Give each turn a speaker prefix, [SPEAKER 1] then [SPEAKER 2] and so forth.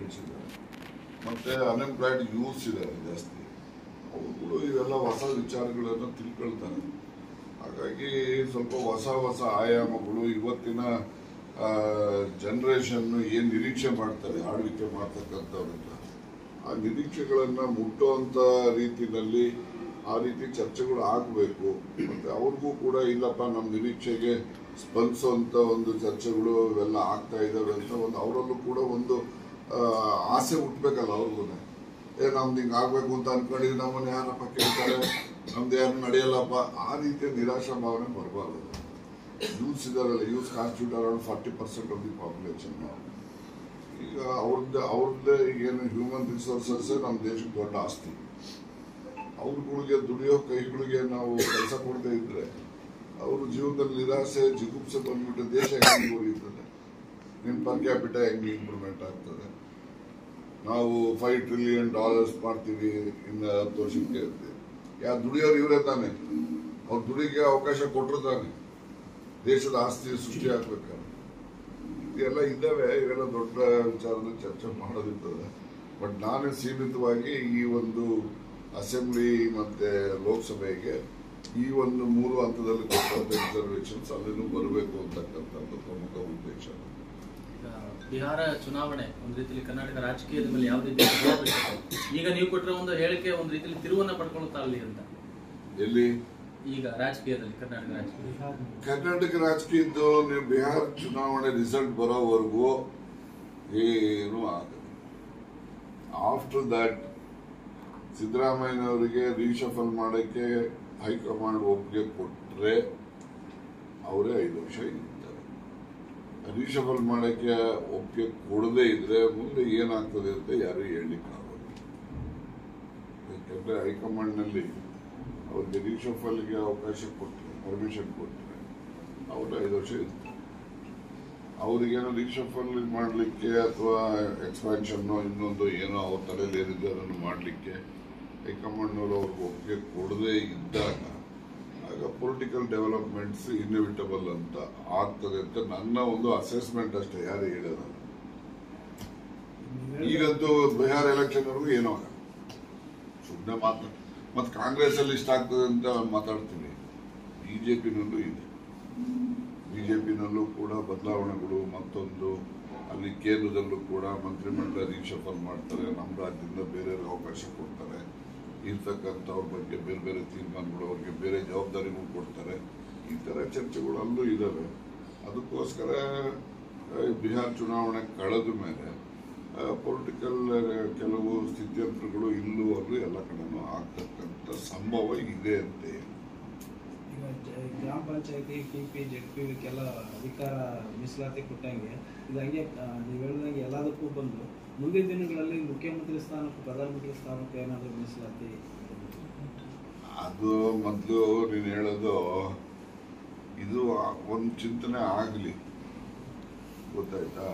[SPEAKER 1] Candidates ಇದ್ದಾರೆ, ಮತ್ತೆ unemployed youths ಇದ್ದಾರೆ ಜಾಸ್ತಿ. ಅವರು ಇವೆಲ್ಲ ಹೊಸ ವಿಚಾರಗಳನ್ನು ತಿಳ್ಕೊಳ್ತಾರೆ. ಹಾಗಾಗಿ ಸ್ವಲ್ಪ ಹೊಸ ಆಯಾಮಗಳು ಇವತ್ತಿನ ಜನರೇಷನ್ ಏನು ನಿರೀಕ್ಷೆ ಮಾಡ್ತಾರೆ ಆಳ್ವಿಕೆ ಮಾಡ್ತಕ್ಕಂಥವ್ರಿಂದ, ಆ ನಿರೀಕ್ಷೆಗಳನ್ನು ಮುಟ್ಟುವಂಥ ರೀತಿಯಲ್ಲಿ ಆ ರೀತಿ ಚರ್ಚೆಗಳು ಆಗಬೇಕು. ಮತ್ತು ಅವ್ರಿಗೂ ಕೂಡ ಇಲ್ಲಪ್ಪ ನಮ್ಮ ನಿರೀಕ್ಷೆಗೆ ಸ್ಪಂದಿಸುವಂಥ ಒಂದು ಚರ್ಚೆಗಳು ಇವೆಲ್ಲ ಆಗ್ತಾ ಇದ್ದಾವೆ ಅಂತ ಅವರಲ್ಲೂ ಕೂಡ ಒಂದು ಆಸೆ ಹುಟ್ಟಬೇಕಲ್ಲ ಅವ್ರಿಗೂ. ನಮ್ದು ಹಿಂಗೆ ಆಗಬೇಕು ಅಂತ ಅನ್ಕೊಂಡಿದ್ದು ನಮ್ಮನ್ನು ಯಾರಪ್ಪ ಕೇಳ್ತಾರೆ, ನಮ್ದು ಯಾರು ನಡೆಯಲ್ಲಪ್ಪ, ಆ ರೀತಿಯ ನಿರಾಶಾ ಭಾವನೆ ಬರಬಾರ್ದು. ಯೂತ್ಸ್ ಇದಾರಲ್ಲ, youths constitute around 40% of the population. ಈಗ ಅವ್ರದ್ದೇ ಏನು ಹ್ಯೂಮನ್ ರಿಸೋರ್ಸಸ್ ನಮ್ಮ ದೇಶಕ್ಕೆ ದೊಡ್ಡ ಆಸ್ತಿ. ಅವ್ರಗಳಿಗೆ ದುಡಿಯೋ ಕೈಗಳಿಗೆ ನಾವು ಕೆಲಸ ಕೊಡದೇ ಇದ್ರೆ ಅವ್ರ ಜೀವನದಲ್ಲಿ ನಿರಾಸೆ ಜಿಗುಪ್ಸೆ ಬಂದ್ಬಿಟ್ಟು ದೇಶ ಹೆಂಗೆ ಉಳಿಯುತ್ತದೆ, ನಿಮ್ಮ ಪರ್ ಕ್ಯಾಪಿಟ ಹೆಂಗೆ ಇಂಪ್ರೂವ್ಮೆಂಟ್ ಆಗ್ತದೆ. ನಾವು $5 ಟ್ರಿಲಿಯನ್ ಮಾಡ್ತೀವಿ ಇನ್ನು 10 ವರ್ಷಕ್ಕೆ. ಯಾರು ದುಡಿಯೋರು ಇವರೇ ತಾನೆ, ಅವ್ರು ದುಡಿಗೆ ಅವಕಾಶ ಕೊಟ್ಟರು ತಾನೆ ದೇಶದ ಆಸ್ತಿ ಸೃಷ್ಟಿ ಆಗ್ಬೇಕಾದ್ರೆ. ಇದೆಲ್ಲ ಇದ್ದಾವೆ, ಇವೆಲ್ಲ ದೊಡ್ಡ ವಿಚಾರದ ಚರ್ಚೆ ಮಾಡೋದಿರ್ತದೆ. ಬಟ್ ನಾನು ಸೀಮಿತವಾಗಿ ಈ ಒಂದು ಅಸೆಂಬ್ಲಿ ಮತ್ತೆ ಲೋಕಸಭೆಗೆ ಈ ಒಂದು 3 ಹಂತದಲ್ಲಿ ಕೊಟ್ಟಂತ ರಿಸರ್ವೇಷನ್ಸ್ ಅಲ್ಲಿನೂ ಬರಬೇಕು ಅಂತಕ್ಕಂಥದ್ದು ಪ್ರಮುಖ ಉದ್ದೇಶ.
[SPEAKER 2] ಬಿಹಾರ ಚುನಾವಣೆ ಒಂದು ರೀತಿಯಲ್ಲಿ ಕರ್ನಾಟಕ ರಾಜಕೀಯದ ಮೇಲೆ ಯಾವ ರೀತಿ ಈಗ ನೀವು ಕೊಟ್ಟಿರೋ ಒಂದು ಹೇಳಿಕೆ ಒಂದು ರೀತಿಯಲ್ಲಿ ತಿರುವನ್ನ ಪಡ್ಕೊಳ್ತಾ ಅಲ್ಲಿ ಅಂತ
[SPEAKER 1] ಎಲ್ಲಿ
[SPEAKER 2] ಈಗ ರಾಜಕೀಯದಲ್ಲಿ
[SPEAKER 1] ಕರ್ನಾಟಕ ರಾಜಕೀಯದ್ದು ನೀವು ಬಿಹಾರ ಚುನಾವಣೆ ರಿಸಲ್ಟ್ ಬರೋವರೆಗೂ ಏನು ಆಗಲ್ಲ. ಆಫ್ಟರ್ ದಟ್ ಸಿದ್ದರಾಮಯ್ಯನವರಿಗೆ ರೀಶಫಲ್ ಮಾಡೋಕ್ಕೆ ಹೈಕಮಾಂಡ್ ಒಪ್ಪಿಗೆ ಕೊಟ್ಟರೆ ಅವರೇ 5 ವರ್ಷ ಇರ್ತಾರೆ. ರೀಶಫಲ್ ಮಾಡೋಕ್ಕೆ ಒಪ್ಪಿಗೆ ಕೊಡದೇ ಇದ್ರೆ ಮುಂದೆ ಏನಾಗ್ತದೆ ಅಂತ ಯಾರು ಹೇಳಲಿಕ್ಕಾಗೋದು. ಯಾಕಂದ್ರೆ ಹೈಕಮಾಂಡ್ನಲ್ಲಿ ಅವ್ರಿಗೆ ರೀಶಫಲ್ಗೆ ಅವಕಾಶ ಕೊಟ್ಟರೆ, ಪರ್ಮಿಷನ್ ಕೊಟ್ಟರೆ ಅವರು 5 ವರ್ಷ ಇರ್ತಾರೆ. ಅವ್ರಿಗೇನೋ ರೀಶಫಲ್ ಮಾಡಲಿಕ್ಕೆ ಅಥವಾ ಎಕ್ಸ್ಪ್ಯಾನ್ಷನ್ನೋ ಇನ್ನೊಂದು ಏನೋ ಅವ್ರ ತಲೆಯಲ್ಲಿ ಏನಿದೆ ಅದನ್ನು ಮಾಡಲಿಕ್ಕೆ ಹೈಕಮಾಂಡ್ನವರು ಅವ್ರಿಗೆ ಒಪ್ಪಿಗೆ ಕೊಡದೇ ಇದ್ದಾಗ ಆಗ ಪೊಲಿಟಿಕಲ್ ಡೆವಲಪ್ಮೆಂಟ್ಸ್ ಇನ್ಎವಿಟಬಲ್ ಅಂತ ಆಗ್ತದೆ ಅಂತ ನನ್ನ ಒಂದು ಅಸೆಸ್ಮೆಂಟ್ ಅಷ್ಟೇ, ಯಾರು ಹೇಳೋದಲ್ಲ. ಈಗಂತೂ ಬಿಹಾರ ಎಲೆಕ್ಷನ್ವರೆಗೂ ಏನೋ ಆಗಲ್ಲ, ಸುಮ್ಮನೆ ಮತ್ತೆ ಕಾಂಗ್ರೆಸ್ ಅಲ್ಲಿ ಇಷ್ಟ ಆಗ್ತದೆ ಅಂತ ಮಾತಾಡ್ತೀವಿ. ಬಿಜೆಪಿನಲ್ಲೂ ಇದೆ, ಬಿಜೆಪಿನಲ್ಲೂ ಕೂಡ ಬದಲಾವಣೆಗಳು, ಮತ್ತೊಂದು ಅಲ್ಲಿ ಕೇಂದ್ರದಲ್ಲೂ ಕೂಡ ಮಂತ್ರಿಮಂಡಲ ರೀಶಫಲ್ ಮಾಡ್ತಾರೆ, ನಮ್ಮ ರಾಜ್ಯದಿಂದ ಬೇರೆಯವ್ರಿಗೆ ಅವಕಾಶ ಕೊಡ್ತಾರೆ, ಇರ್ತಕ್ಕಂಥವ್ರ ಬಗ್ಗೆ ಬೇರೆ ಬೇರೆ ತೀರ್ಮಾನಗಳು, ಅವ್ರಿಗೆ ಬೇರೆ ಜವಾಬ್ದಾರಿಗಳು ಕೊಡ್ತಾರೆ. ಈ ಥರ ಚರ್ಚೆಗಳು ಅಲ್ಲೂ ಇದ್ದಾವೆ. ಅದಕ್ಕೋಸ್ಕರ ಬಿಹಾರ ಚುನಾವಣೆ ಕಳೆದ ಮೇಲೆ ಪೊಲಿಟಿಕಲ್ ಕೆಲವು ಸ್ಥಿತ್ಯಂತರಗಳು ಇಲ್ಲೂ ಅಲ್ಲೂ ಎಲ್ಲ ಕಡೆನೂ ಆಗ್ತಕ್ಕಂಥ ಸಂಭವ ಇದೆ ಅಂತ.
[SPEAKER 3] ಈಗ ಗ್ರಾಮ ಪಂಚಾಯತಿ ಟಿಪಿ ಜೆಡ್ಪಿಗೆಲ್ಲ ಅಧಿಕಾರ ಮೀಸಲಾತಿ ಕೊಟ್ಟಂಗೆ ಇದು ಹಂಗೆ ನೀವು ಹೇಳಿದಂಗೆ ಎಲ್ಲದಕ್ಕೂ ಬಂದು ಮುಂದಿನ ದಿನಗಳಲ್ಲಿ ಮುಖ್ಯಮಂತ್ರಿ ಸ್ಥಾನಕ್ಕೆ ಪ್ರಧಾನಮಂತ್ರಿ ಸ್ಥಾನಕ್ಕೆ ಏನಾದರೂ ಮೀಸಲಾತಿ
[SPEAKER 1] ಅದು ಮೊದಲು ನೀನು ಹೇಳೋದು ಇದು ಒಂದು ಚಿಂತನೆ ಆಗಲಿ, ಗೊತ್ತಾಯ್ತಾ?